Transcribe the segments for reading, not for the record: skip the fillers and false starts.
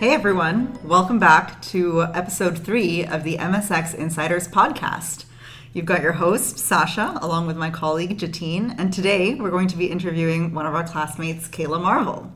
Hey everyone, welcome back to episode 3 of the MSX Insiders podcast. You've got your host, Sasha, along with my colleague, Jatine, and today we're going to be interviewing one of our classmates, Cayla Marvil.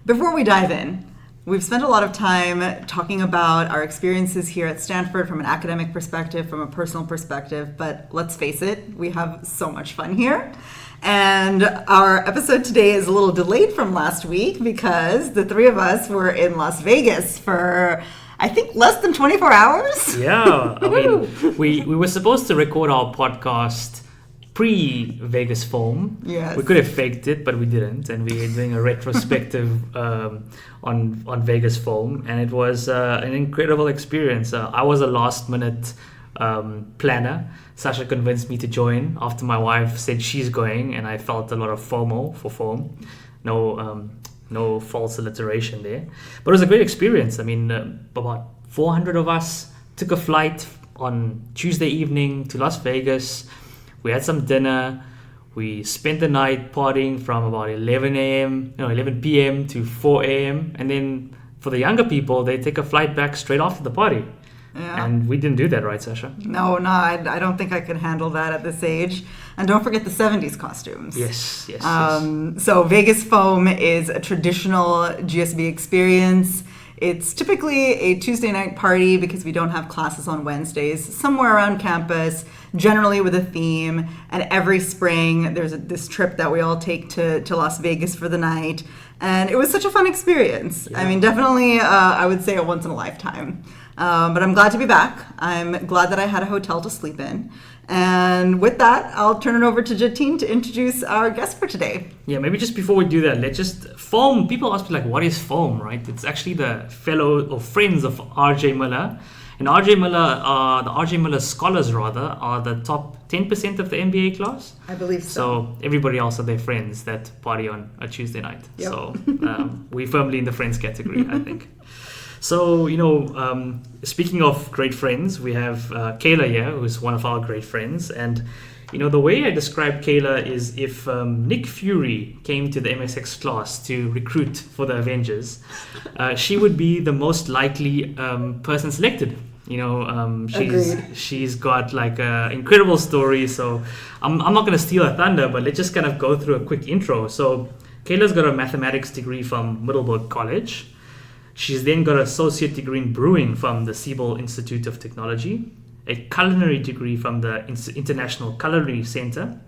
Before we dive in, we've spent a lot of time talking about our experiences here at Stanford from an academic perspective, from a personal perspective, but let's face it, we have so much fun here. And our episode today is a little delayed from last week because the three of us were in Las Vegas for, I think, less than 24 hours. Yeah, I mean, we were supposed to record our podcast pre-Vegas Foam. Yes. We could have faked it, but we didn't. And we're doing a retrospective on Vegas Foam. And it was an incredible experience. I was a last-minute planner. Sasha convinced me to join after my wife said she's going, and I felt a lot of FOMO for foam. No false alliteration there, but it was a great experience. I mean, about 400 of us took a flight on Tuesday evening to Las Vegas. We had some dinner. We spent the night partying from about 11 p.m. to 4 a.m. And then for the younger people, they take a flight back straight after the party. Yeah. And we didn't do that, right, Sasha? No, I don't think I can handle that at this age. And don't forget the 70s costumes. Yes. So Vegas Foam is a traditional GSB experience. It's typically a Tuesday night party because we don't have classes on Wednesdays, somewhere around campus, generally with a theme. And every spring, there's this trip that we all take to Las Vegas for the night. And it was such a fun experience. Yeah. I mean, definitely, I would say a once in a lifetime. But I'm glad to be back. I'm glad that I had a hotel to sleep in. And with that, I'll turn it over to Jatine to introduce our guest for today. Yeah, maybe just before we do that, let's just foam. People ask me, like, what is foam, right? It's actually the fellow or friends of R.J. Miller. And the R.J. Miller scholars, rather, are the top 10% of the MBA class. I believe so. So everybody else are their friends that party on a Tuesday night. Yep. So we're firmly in the friends category, I think. So, speaking of great friends, we have Cayla here, who's one of our great friends. And, the way I describe Cayla is if Nick Fury came to the MSX class to recruit for the Avengers, she would be the most likely person selected. She's got like an incredible story. So I'm not going to steal her thunder, but let's just kind of go through a quick intro. So Cayla's got a mathematics degree from Middleburg College. She's then got an associate degree in brewing from the Siebel Institute of Technology, a culinary degree from the International Culinary Center,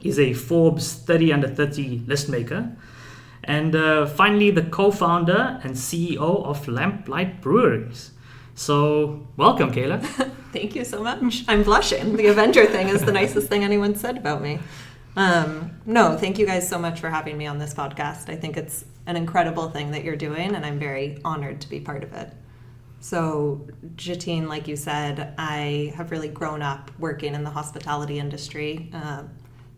is a Forbes 30 under 30 list maker, and finally the co-founder and CEO of Lamplight Breweries. So, welcome, Cayla. Thank you so much. I'm blushing. The Avenger thing is the nicest thing anyone said about me. No, thank you guys so much for having me on this podcast. I think it's an incredible thing that you're doing, and I'm very honored to be part of it. So, Jatine, like you said, I have really grown up working in the hospitality industry.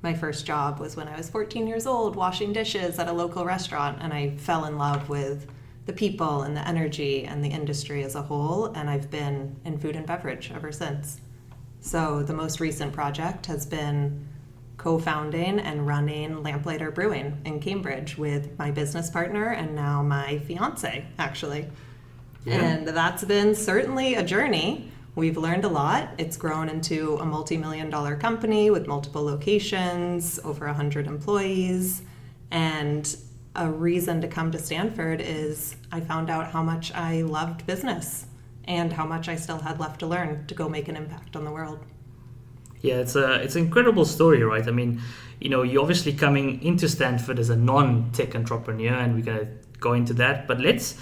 My first job was when I was 14 years old, washing dishes at a local restaurant, and I fell in love with the people and the energy and the industry as a whole, and I've been in food and beverage ever since. So the most recent project has been co-founding and running Lamplighter Brewing in Cambridge with my business partner and now my fiance, actually. Yeah. And that's been certainly a journey. We've learned a lot. It's grown into a multi-million-dollar company with multiple locations, over 100 employees. And a reason to come to Stanford is I found out how much I loved business and how much I still had left to learn to go make an impact on the world. Yeah, it's an incredible story, right? I mean, you're obviously coming into Stanford as a non-tech entrepreneur, and we're going to go into that. But let's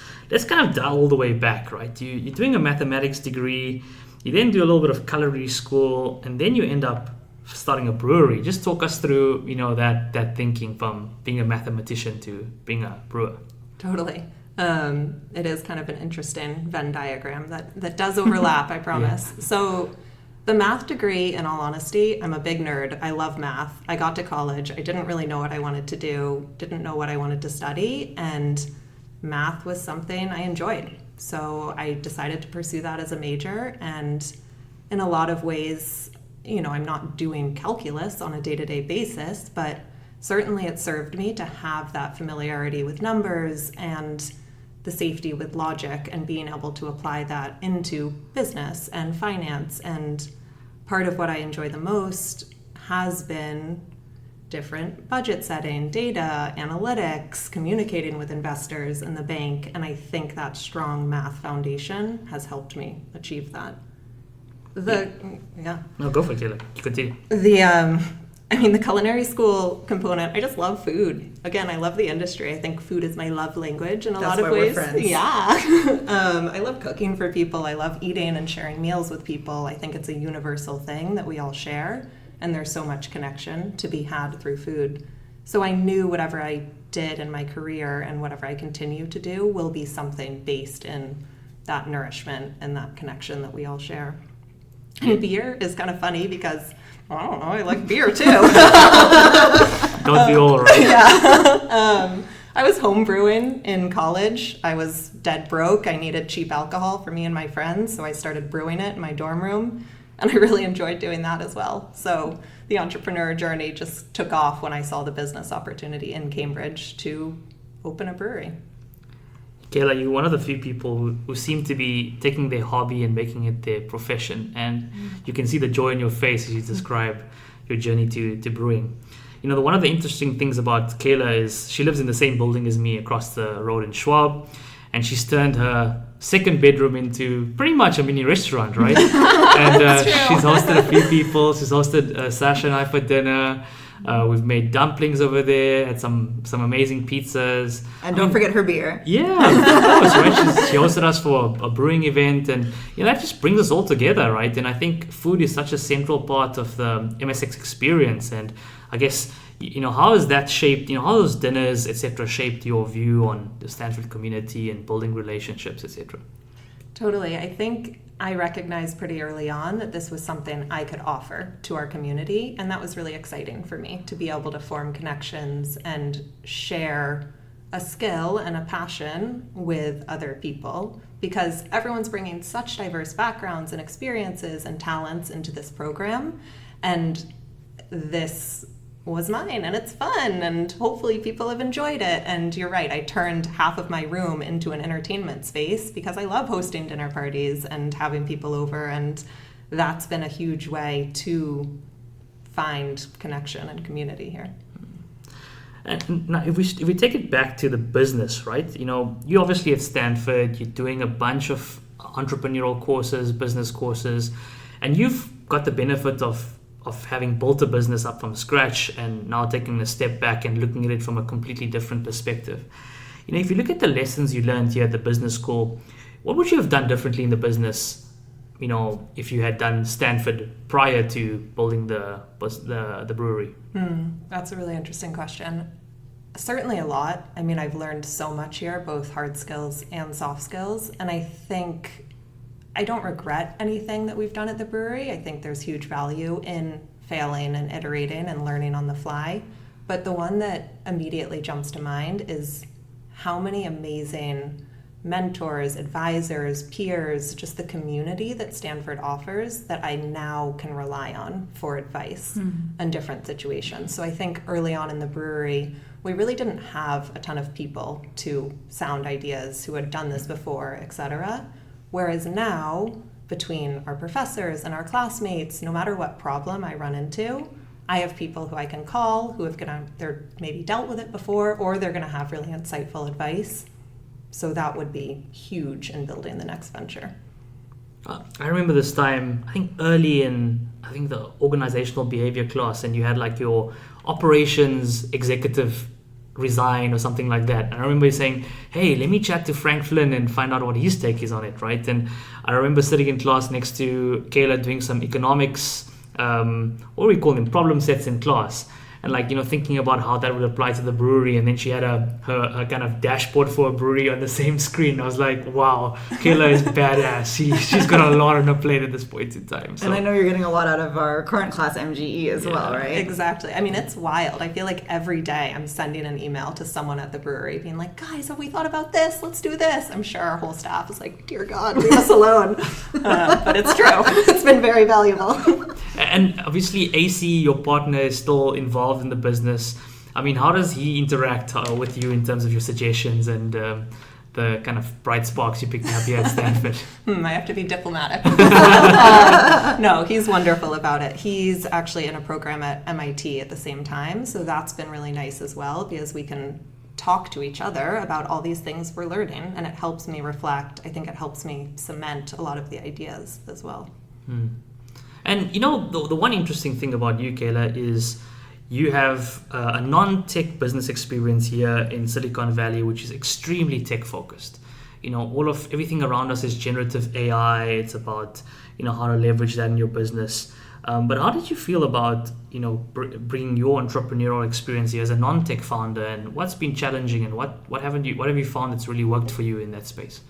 kind of dial all the way back, right? You're doing a mathematics degree, you then do a little bit of culinary school, and then you end up starting a brewery. Just talk us through, that thinking from being a mathematician to being a brewer. Totally. It is kind of an interesting Venn diagram that does overlap, I promise. Yeah. So the math degree, in all honesty, I'm a big nerd. I love math. I got to college. I didn't really know what I wanted to do, didn't know what I wanted to study, and math was something I enjoyed. So I decided to pursue that as a major, and in a lot of ways, I'm not doing calculus on a day-to-day basis, but certainly it served me to have that familiarity with numbers and the safety with logic and being able to apply that into business and finance. And part of what I enjoy the most has been different budget setting, data, analytics, communicating with investors and the bank. And I think that strong math foundation has helped me achieve that. No, go for it, Cayla. You continue. The culinary school component, I just love food. Again, I love the industry. I think food is my love language in a lot of ways. We're friends. Yeah. I love cooking for people. I love eating and sharing meals with people. I think it's a universal thing that we all share, and there's so much connection to be had through food. So I knew whatever I did in my career and whatever I continue to do will be something based in that nourishment and that connection that we all share. And beer is kind of funny because, I don't know, I like beer too. Don't be all, right? Yeah. I was home brewing in college. I was dead broke. I needed cheap alcohol for me and my friends, so I started brewing it in my dorm room, and I really enjoyed doing that as well. So the entrepreneur journey just took off when I saw the business opportunity in Cambridge to open a brewery. Cayla, you're one of the few people who seem to be taking their hobby and making it their profession, and you can see the joy in your face as you describe your journey to brewing. One of the interesting things about Cayla is she lives in the same building as me across the road in Schwab, and she's turned her second bedroom into pretty much a mini restaurant, right? And she's hosted a few people. She's hosted Sasha and I for dinner. We've made dumplings over there, had some amazing pizzas. And don't forget her beer. Yeah, of course, right? She hosted us for a brewing event, and that just brings us all together, right? And I think food is such a central part of the MSX experience. And I guess, how has that shaped, how those dinners, etc., shaped your view on the Stanford community and building relationships, etc.? Totally. I think I recognized pretty early on that this was something I could offer to our community, and that was really exciting for me to be able to form connections and share a skill and a passion with other people, because everyone's bringing such diverse backgrounds and experiences and talents into this program, and this was mine, and it's fun, and hopefully people have enjoyed it. And you're right, I turned half of my room into an entertainment space because I love hosting dinner parties and having people over, and that's been a huge way to find connection and community here. And now, if we take it back to the business, right? You obviously at Stanford, you're doing a bunch of entrepreneurial courses, business courses, and you've got the benefit of having built a business up from scratch and now taking a step back and looking at it from a completely different perspective. If you look at the lessons you learned here at the business school, what would you have done differently in the business, if you had done Stanford prior to building the brewery? That's a really interesting question. Certainly a lot. I've learned so much here, both hard skills and soft skills, and I think I don't regret anything that we've done at the brewery. I think there's huge value in failing and iterating and learning on the fly. But the one that immediately jumps to mind is how many amazing mentors, advisors, peers, just the community that Stanford offers that I now can rely on for advice in different situations. So I think early on in the brewery, we really didn't have a ton of people to sound ideas who had done this before, etc. Whereas now, between our professors and our classmates, no matter what problem I run into, I have people who I can call who they're maybe dealt with it before, or they're going to have really insightful advice. So that would be huge in building the next venture. I remember this time, I think early in, the organizational behavior class, and you had like your operations executive resign or something like that. And I remember saying, hey, let me chat to Frank Flynn and find out what his take is on it, right? And I remember sitting in class next to Cayla doing some economics, what do we call them, problem sets in class. And thinking about how that would apply to the brewery. And then she had her kind of dashboard for a brewery on the same screen. I was like, wow, Cayla is badass. She's got a lot on her plate at this point in time. So. And I know you're getting a lot out of our current class MGE as well, right? Exactly. It's wild. I feel like every day I'm sending an email to someone at the brewery being like, guys, have we thought about this? Let's do this. I'm sure our whole staff is like, dear God, leave us alone. But it's true. It's been very valuable. And obviously AC, your partner, is still involved in the business. How does he interact with you in terms of your suggestions and the kind of bright sparks you picked up here at Stanford? I have to be diplomatic. No, he's wonderful about it. He's actually in a program at MIT at the same time, so that's been really nice as well, because we can talk to each other about all these things we're learning, and it helps me reflect. I think it helps me cement a lot of the ideas as well. And the one interesting thing about you, Cayla, is you have a non-tech business experience here in Silicon Valley, which is extremely tech focused. Everything around us is generative AI. It's about how to leverage that in your business. But how did you feel about bringing your entrepreneurial experience here as a non-tech founder, and what's been challenging, and what have you found that's really worked for you in that space?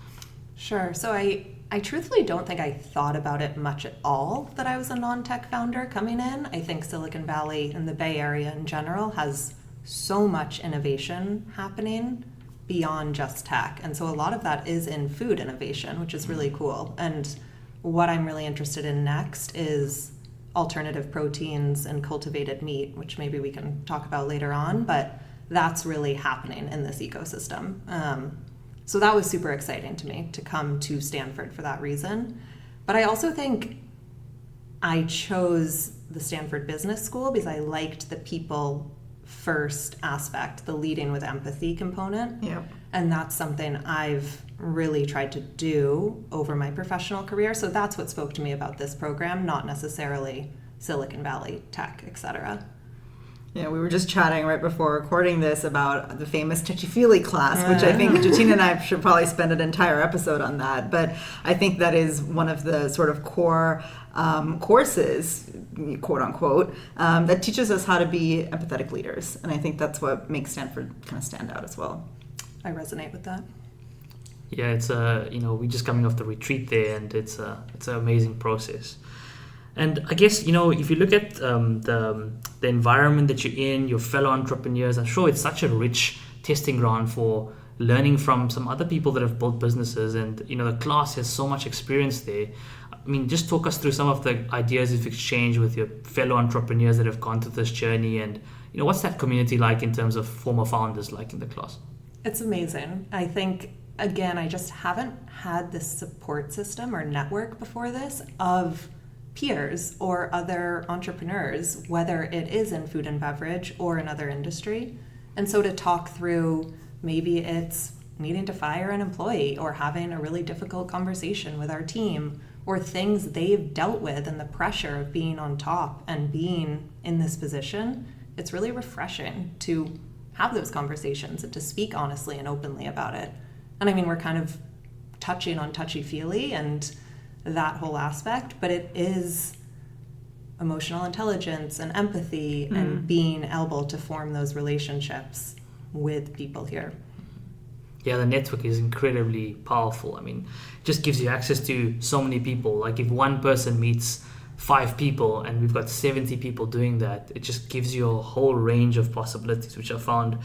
Sure. So I truthfully don't think I thought about it much at all that I was a non-tech founder coming in. I think Silicon Valley and the Bay Area in general has so much innovation happening beyond just tech. And so a lot of that is in food innovation, which is really cool. And what I'm really interested in next is alternative proteins and cultivated meat, which maybe we can talk about later on, but that's really happening in this ecosystem. So that was super exciting to me to come to Stanford for that reason. But I also think I chose the Stanford Business School because I liked the people first aspect, the leading with empathy component. Yep. And that's something I've really tried to do over my professional career. So that's what spoke to me about this program, not necessarily Silicon Valley tech, et cetera. Yeah, we were just chatting right before recording this about the famous touchy-feely class, which I think Jatine and I should probably spend an entire episode on that. But I think that is one of the sort of core courses, quote unquote, that teaches us how to be empathetic leaders. And I think that's what makes Stanford kind of stand out as well. I resonate with that. Yeah, it's we're just coming off the retreat there, and it's an amazing process. And I guess, if you look at the environment that you're in, your fellow entrepreneurs, I'm sure it's such a rich testing ground for learning from some other people that have built businesses. And, the class has so much experience there. I mean, just talk us through some of the ideas you've exchanged with your fellow entrepreneurs that have gone through this journey. And, what's that community like in terms of former founders like in the class? It's amazing. I think, again, I just haven't had this support system or network before this of peers or other entrepreneurs, whether it is in food and beverage or another industry. And so to talk through, maybe it's needing to fire an employee or having a really difficult conversation with our team, or things they've dealt with and the pressure of being on top and being in this position, it's really refreshing to have those conversations and to speak honestly and openly about it. And I mean, we're kind of touching on touchy-feely and that whole aspect, but it is emotional intelligence and empathy and being able to form those relationships with people here. Yeah, the network is incredibly powerful. I mean, it just gives you access to so many people. Like if one person meets 5 people and we've got 70 people doing that, it just gives you a whole range of possibilities, which I found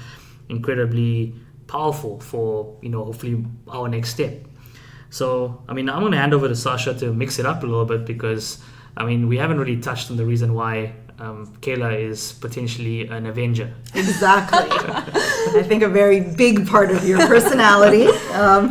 incredibly powerful for, hopefully our next step. So, I mean, I'm going to hand over to Sasha to mix it up a little bit because, I mean, we haven't really touched on the reason why Cayla is potentially an Avenger. Exactly. I think a very big part of your personality,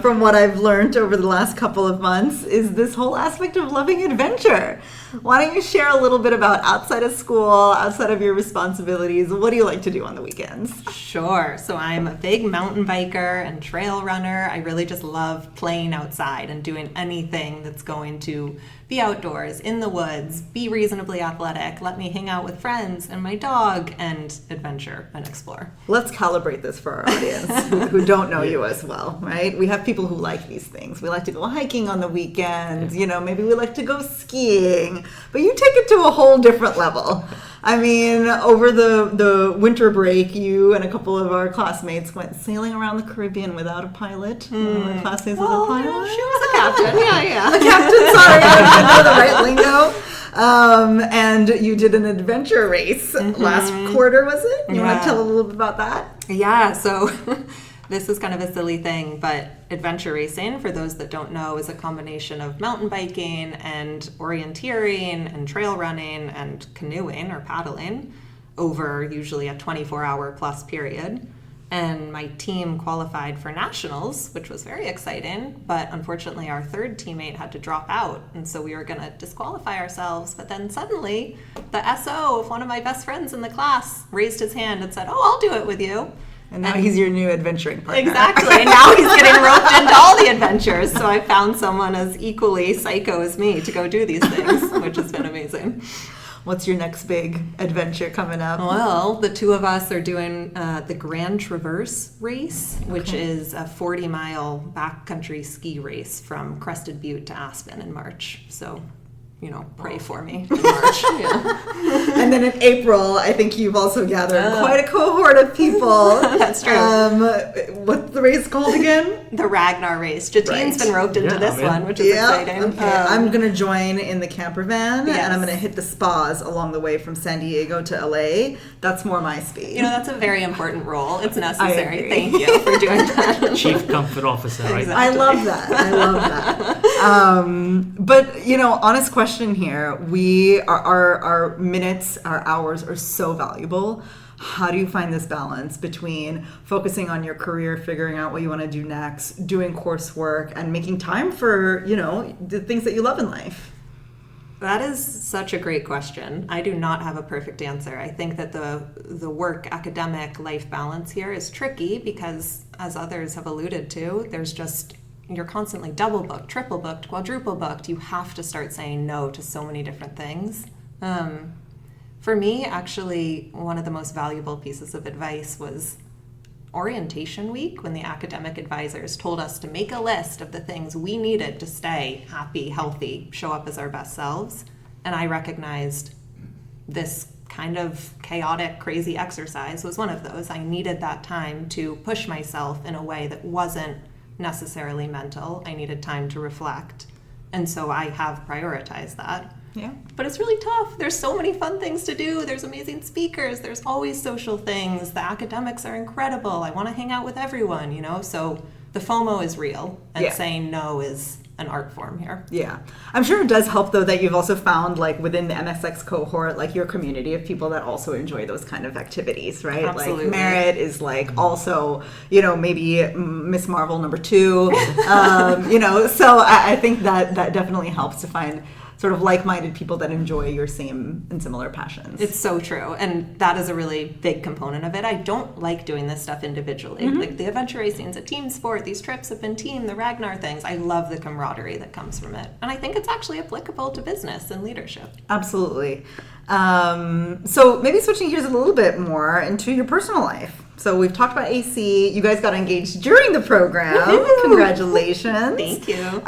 from what I've learned over the last couple of months, is this whole aspect of loving adventure. Why don't you share a little bit about outside of school, outside of your responsibilities, what do you like to do on the weekends? Sure. So I'm a big mountain biker and trail runner. I really just love playing outside and doing anything that's going to be outdoors, in the woods, be reasonably athletic, let me hang out with friends and my dog, and adventure and explore. Let's calibrate this for our audience who don't know you as well, right? We have people who like these things. We like to go hiking on the weekends, maybe we like to go skiing, but you take it to a whole different level. I mean, over the winter break, you and a couple of our classmates went sailing around the Caribbean without a pilot. One of my classmates was a pilot. She was a captain. Yeah. A captain, sorry, I didn't know the right lingo. And you did an adventure race last quarter, was it? You want to tell a little bit about that? Yeah, so this is kind of a silly thing, but adventure racing, for those that don't know, is a combination of mountain biking and orienteering and trail running and canoeing or paddling over usually a 24-hour plus period. And my team qualified for nationals, which was very exciting. But unfortunately, our third teammate had to drop out. And so we were going to disqualify ourselves. But then suddenly, the SO of one of my best friends in the class raised his hand and said, "Oh, I'll do it with you." And now he's your new adventuring partner. Exactly. And now he's getting roped into all the adventures. So I found someone as equally psycho as me to go do these things, which has been amazing. What's your next big adventure coming up? Well, the two of us are doing the Grand Traverse race, which is a 40-mile backcountry ski race from Crested Butte to Aspen in March. So, pray for me in March. Yeah. And then in April, I think you've also gathered quite a cohort of people. That's true. What's the race called again? The Ragnar race. Jatine's been roped into this one, which is exciting. Okay. I'm going to join in the camper van, and I'm going to hit the spas along the way from San Diego to LA. That's more my speed. That's a very important role. It's necessary. Thank you for doing that. Chief Comfort Officer, right? Exactly. I love that. But, honest question here. Our minutes, our hours are so valuable. How do you find this balance between focusing on your career, figuring out what you want to do next, doing coursework, and making time for, the things that you love in life? That is such a great question. I do not have a perfect answer. I think that the work, academic, life balance here is tricky because, as others have alluded to, you're constantly double booked, triple booked, quadruple booked. You have to start saying no to so many different things. For me, actually, one of the most valuable pieces of advice was orientation week, when the academic advisors told us to make a list of the things we needed to stay happy, healthy, show up as our best selves. And I recognized this kind of chaotic, crazy exercise was one of those. I needed that time to push myself in a way that wasn't necessarily mental. I needed time to reflect. And so I have prioritized that. Yeah. But it's really tough. There's so many fun things to do. There's amazing speakers. There's always social things. The academics are incredible. I want to hang out with everyone, So the FOMO is real, and saying no is an art form here. Yeah. I'm sure it does help, though, that you've also found, within the MSX cohort, your community of people that also enjoy those kind of activities, right? Absolutely. Merit is, also, maybe Miss Marvel number 2, so I think that definitely helps to find sort of like-minded people that enjoy your same and similar passions. It's so true. And that is a really big component of it. I don't like doing this stuff individually. Mm-hmm. The adventure racing is a team sport. These trips have been team, the Ragnar things. I love the camaraderie that comes from it. And I think it's actually applicable to business and leadership. Absolutely. So maybe switching gears a little bit more into your personal life. So we've talked about AC. You guys got engaged during the program. Woo-hoo! Congratulations. Thank you.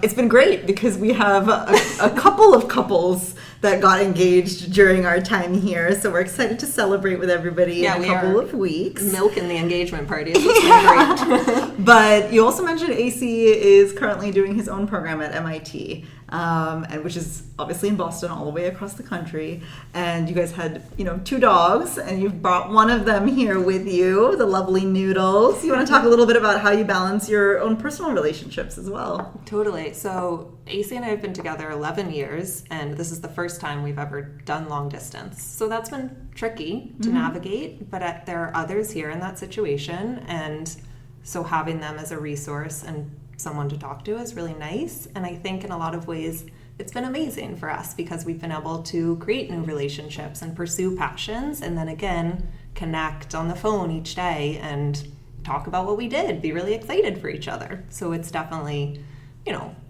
It's been great because we have a couple of couples that got engaged during our time here. So we're excited to celebrate with everybody in a couple of weeks. Milking the engagement parties. It's been great. But you also mentioned AC is currently doing his own program at MIT. And which is obviously in Boston, all the way across the country. And you guys had, 2 dogs, and you've brought one of them here with you, the lovely Noodles. You want to talk a little bit about how you balance your own personal relationships as well? Totally. So AC and I have been together 11 years, and this is the first time we've ever done long distance. So that's been tricky to navigate, but there are others here in that situation, and so having them as a resource and someone to talk to is really nice. And I think in a lot of ways it's been amazing for us because we've been able to create new relationships and pursue passions, and then again connect on the phone each day and talk about what we did, be really excited for each other. So it's definitely,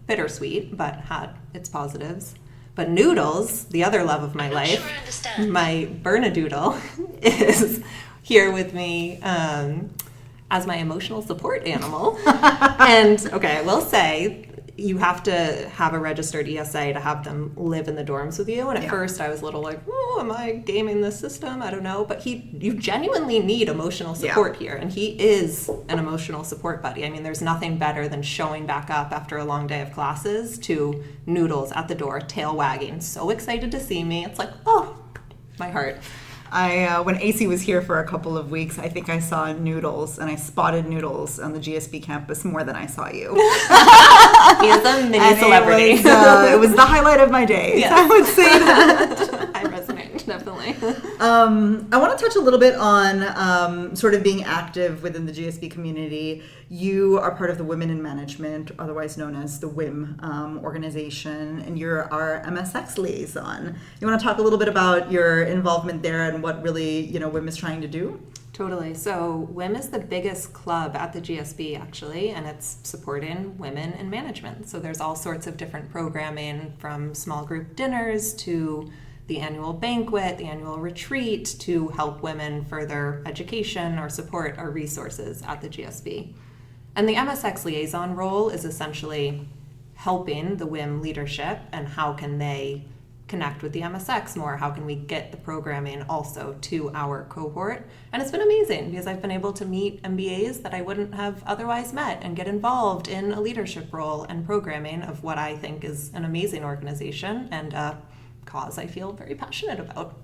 bittersweet, but had its positives. But Noodles, the other love of my life, my Bernedoodle, is here with me as my emotional support animal. And okay, I will say you have to have a registered ESA to have them live in the dorms with you. And at first I was a little like, oh, am I gaming this system? I don't know. But you genuinely need emotional support here. And he is an emotional support buddy. I mean, there's nothing better than showing back up after a long day of classes to Noodles at the door, tail wagging, so excited to see me. It's like, oh, my heart. When AC was here for a couple of weeks, I think I saw Noodles, and I spotted Noodles on the GSB campus more than I saw you. He is a mini celebrity. It was the highlight of my day. Yes. I would say that. I resonate, definitely. Definitely. I want to touch a little bit on sort of being active within the GSB community. You are part of the Women in Management, otherwise known as the WIM organization, and you're our MSX liaison. You want to talk a little bit about your involvement there and what really, WIM is trying to do? Totally. So WIM is the biggest club at the GSB, actually, and it's supporting women in management. So there's all sorts of different programming, from small group dinners to the annual banquet, the annual retreat, to help women further education or support our resources at the GSB. And the MSX liaison role is essentially helping the WIM leadership and how can they connect with the MSX more? How can we get the programming also to our cohort? And it's been amazing because I've been able to meet MBAs that I wouldn't have otherwise met and get involved in a leadership role and programming of what I think is an amazing organization and a cause I feel very passionate about.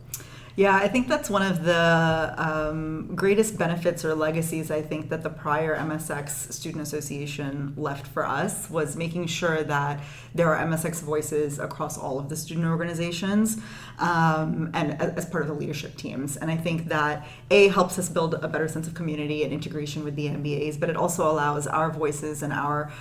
Yeah, I think that's one of the greatest benefits or legacies I think that the prior MSX Student Association left for us was making sure that there are MSX voices across all of the student organizations and as part of the leadership teams. And I think that helps us build a better sense of community and integration with the MBAs, but it also allows our voices and our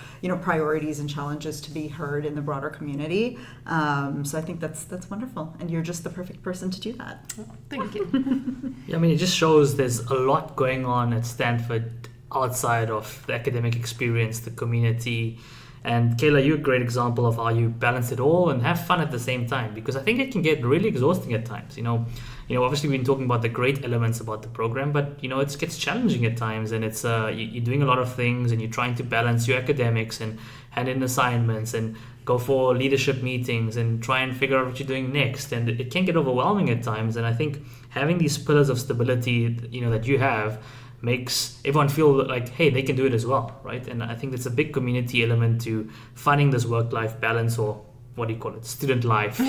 priorities and challenges to be heard in the broader community. So I think that's wonderful, and you're just the perfect person to do that. Thank you. Yeah, I mean, it just shows there's a lot going on at Stanford outside of the academic experience, the community. And Cayla, you're a great example of how you balance it all and have fun at the same time, because I think it can get really exhausting at times. Obviously we've been talking about the great elements about the program, but it gets challenging at times, and it's you're doing a lot of things and you're trying to balance your academics and hand in assignments and go for leadership meetings and try and figure out what you're doing next, and it can get overwhelming at times. And I think having these pillars of stability that you have makes everyone feel like, hey, they can do it as well, right? And I think it's a big community element to finding this work-life balance, or what do you call it, student life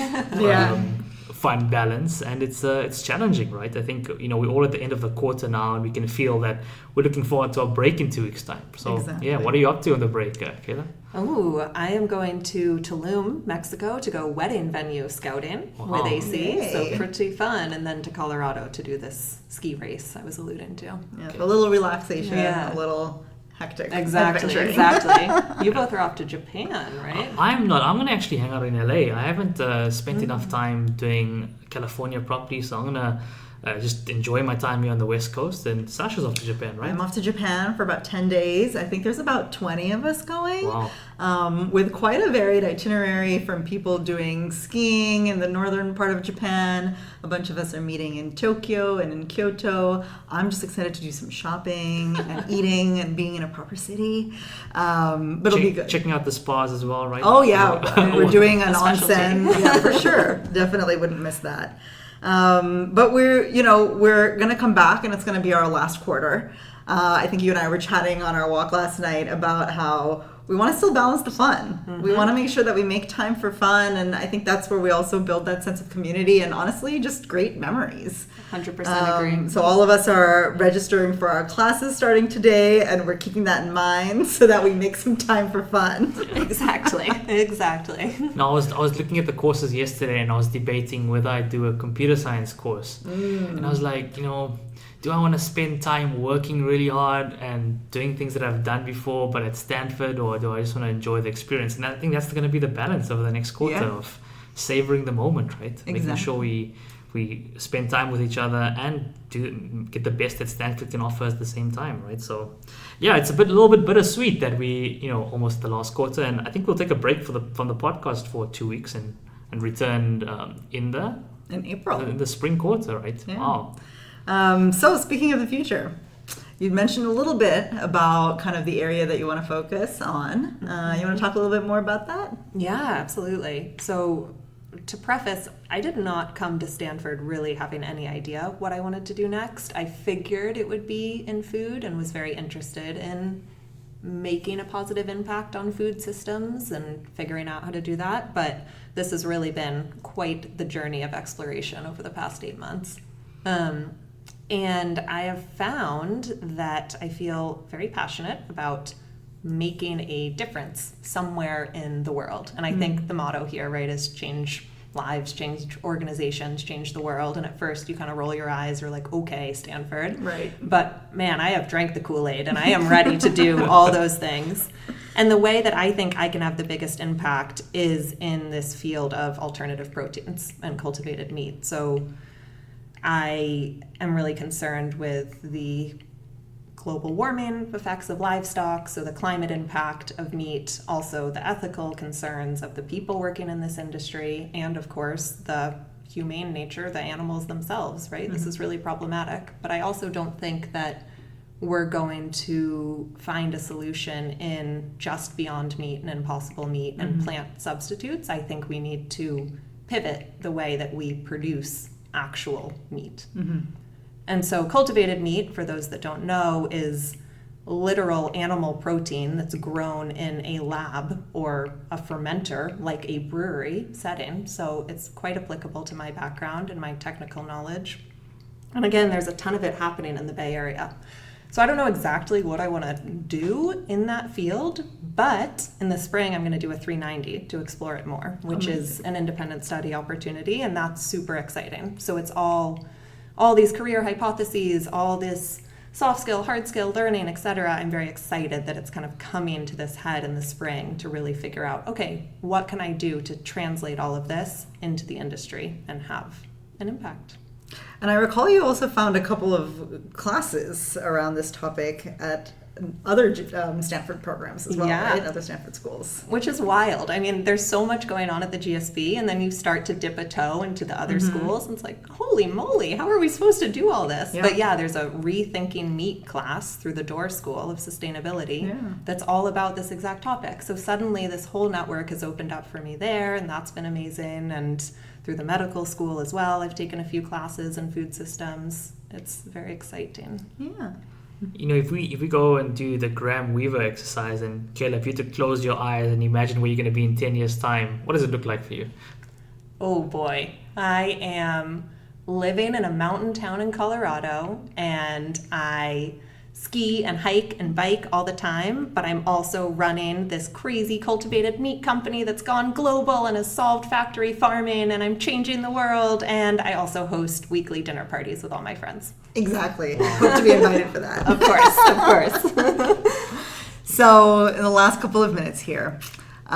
fun balance. And it's challenging, right? I think we're all at the end of the quarter now, and we can feel that we're looking forward to our break in 2 weeks' time. So exactly. What are you up to on the break, Cayla? Oh, I am going to Tulum, Mexico, to go wedding venue scouting with AC. Yay. So pretty fun. And then to Colorado to do this ski race I was alluding to. Yeah, a little relaxation, a little hectic Exactly. You both are off to Japan, right? I'm not. I'm going to actually hang out in LA. I haven't spent enough time doing California properly, so I'm going to just enjoy my time here on the West Coast. And Sasha's off to Japan, right? I'm off to Japan for about 10 days. I think there's about 20 of us going. Wow. With quite a varied itinerary, from people doing skiing in the northern part of Japan. A bunch of us are meeting in Tokyo and in Kyoto. I'm just excited to do some shopping and eating and being in a proper city. But it'll be good. Checking out the spas as well, right? Oh, yeah. We're doing an onsen. Yeah, for sure. Definitely wouldn't miss that. But we're going to come back, and it's going to be our last quarter. I think you and I were chatting on our walk last night about how we want to still balance the fun. Mm-hmm. We want to make sure that we make time for fun, and I think that's where we also build that sense of community and honestly just great memories. 100% agree. So all of us are registering for our classes starting today, and we're keeping that in mind so that we make some time for fun. Exactly. No, I was looking at the courses yesterday, and I was debating whether I do a computer science course. And I was like, do I want to spend time working really hard and doing things that I've done before but at Stanford, or do I just want to enjoy the experience? And I think that's going to be the balance over the next quarter of savoring the moment, right? Exactly. Making sure we spend time with each other and get the best that Stanford can offer at the same time, right? So it's a little bit bittersweet that we almost the last quarter, and I think we'll take a break from the podcast for 2 weeks and return in April, in the spring quarter, right? Yeah. Wow. So speaking of the future, you mentioned a little bit about kind of the area that you want to focus on. You want to talk a little bit more about that? Yeah, absolutely. So to preface, I did not come to Stanford really having any idea what I wanted to do next. I figured it would be in food and was very interested in making a positive impact on food systems and figuring out how to do that. But this has really been quite the journey of exploration over the past 8 months. And I have found that I feel very passionate about making a difference somewhere in the world. And I think the motto here, right, is change lives, change organizations, change the world. And at first you kind of roll your eyes, you're like, okay, Stanford. Right. But man, I have drank the Kool-Aid and I am ready to do all those things. And the way that I think I can have the biggest impact is in this field of alternative proteins and cultivated meat. So I am really concerned with the global warming effects of livestock, so the climate impact of meat, also the ethical concerns of the people working in this industry, and of course the humane nature, the animals themselves, right? Mm-hmm. This is really problematic. But I also don't think that we're going to find a solution in just Beyond Meat and Impossible Meat and mm-hmm. plant substitutes. I think we need to pivot the way that we produce actual meat. Mm-hmm. And so cultivated meat, for those that don't know, is literal animal protein that's grown in a lab or a fermenter, like a brewery setting. So it's quite applicable to my background and my technical knowledge. And again, there's a ton of it happening in the Bay Area. So I don't know exactly what I want to do in that field, but in the spring I'm going to do a 390 to explore it more, which is an independent study opportunity, and that's super exciting. So it's all these career hypotheses, all this soft skill, hard skill learning, etc. I'm very excited that it's kind of coming to this head in the spring to really figure out, okay, what can I do to translate all of this into the industry and have an impact? And I recall you also found a couple of classes around this topic at other Stanford programs as well, right? Other Stanford schools. Which is wild. I mean, there's so much going on at the GSB, and then you start to dip a toe into the other mm-hmm. schools, and it's like, holy moly, how are we supposed to do all this? Yeah. But yeah, there's a Rethinking Meat class through the Door School of Sustainability that's all about this exact topic. So suddenly this whole network has opened up for me there, and that's been amazing. And through the medical school as well, I've taken a few classes in food systems. It's very exciting. Yeah. You know, if we go and do the Graham Weaver exercise, and Cayla, if you had to close your eyes and imagine where you're going to be in 10 years' time, what does it look like for you? Oh boy, I am living in a mountain town in Colorado, and I ski and hike and bike all the time, but I'm also running this crazy cultivated meat company that's gone global and has solved factory farming, and I'm changing the world, and I also host weekly dinner parties with all my friends. Exactly. Hope to be invited for that. Of course. So in the last couple of minutes here, a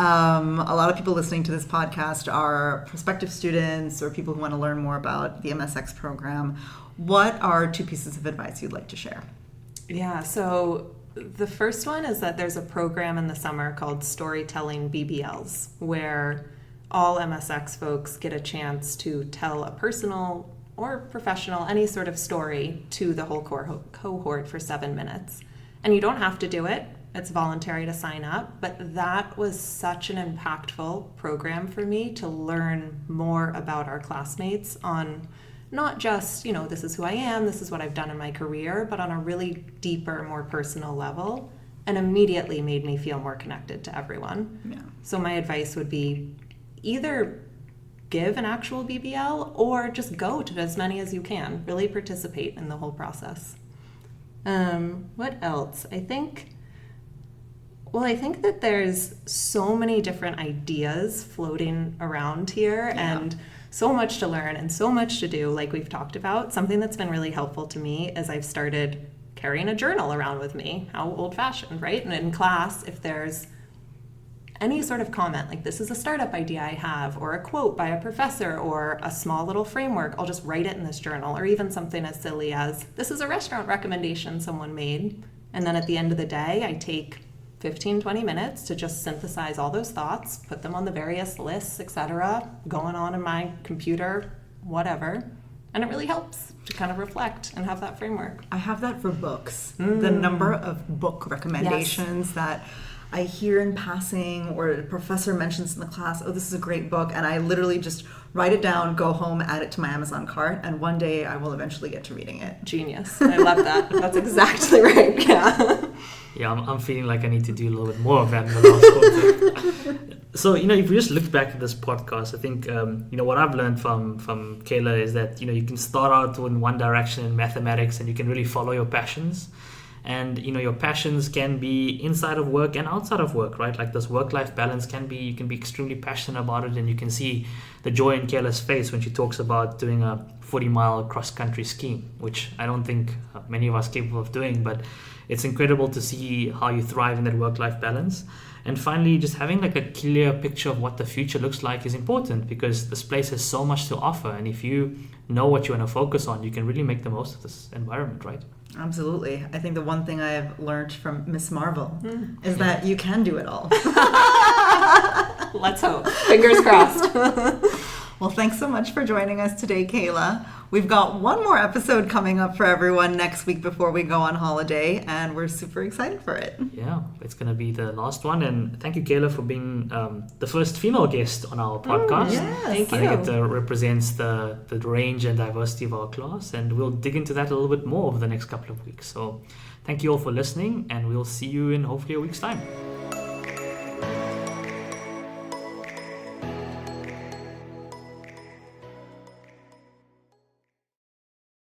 lot of people listening to this podcast are prospective students or people who want to learn more about the MSX program. What are two pieces of advice you'd like to share? Yeah, so the first one is that there's a program in the summer called Storytelling BBLs, where all MSX folks get a chance to tell a personal or professional, any sort of story to the whole cohort for 7 minutes. And you don't have to do it. It's voluntary to sign up. But that was such an impactful program for me to learn more about our classmates on not just, this is who I am, this is what I've done in my career, but on a really deeper, more personal level, and immediately made me feel more connected to everyone. Yeah. So my advice would be either give an actual BBL or just go to as many as you can. Really participate in the whole process. What else? I think that there's so many different ideas floating around here and so much to learn and so much to do, like we've talked about. Something that's been really helpful to me is I've started carrying a journal around with me. How old-fashioned, right? And in class, if there's any sort of comment, like this is a startup idea I have, or a quote by a professor, or a small little framework, I'll just write it in this journal, or even something as silly as, this is a restaurant recommendation someone made. And then at the end of the day, I take 15-20 minutes to just synthesize all those thoughts, put them on the various lists, etc., going on in my computer, whatever. And it really helps to kind of reflect and have that framework. I have that for books. The number of book recommendations that I hear in passing, or a professor mentions in the class, oh, this is a great book, and I literally just write it down, go home, add it to my Amazon cart, and one day I will eventually get to reading it. Genius. I love that. That's exactly right. Yeah. Yeah, I'm feeling like I need to do a little bit more of that in the last quarter. So, if we just look back at this podcast, I think, what I've learned from Cayla is that, you can start out in one direction in mathematics and you can really follow your passions. And your passions can be inside of work and outside of work, right? Like this work-life balance you can be extremely passionate about it, and you can see the joy in Cayla's face when she talks about doing a 40-mile cross-country skiing, which I don't think many of us are capable of doing, but it's incredible to see how you thrive in that work-life balance. And finally, just having like a clear picture of what the future looks like is important, because this place has so much to offer, and if you know what you want to focus on, you can really make the most of this environment, right? Absolutely. I think the one thing I have learned from Miss Marvil is that you can do it all. Let's hope. Fingers crossed. Well, thanks so much for joining us today, Cayla. We've got one more episode coming up for everyone next week before we go on holiday, and we're super excited for it. Yeah, it's going to be the last one. And thank you, Cayla, for being the first female guest on our podcast. Yes. Thank you. I think it represents the range and diversity of our class, and we'll dig into that a little bit more over the next couple of weeks. So thank you all for listening, and we'll see you in hopefully a week's time.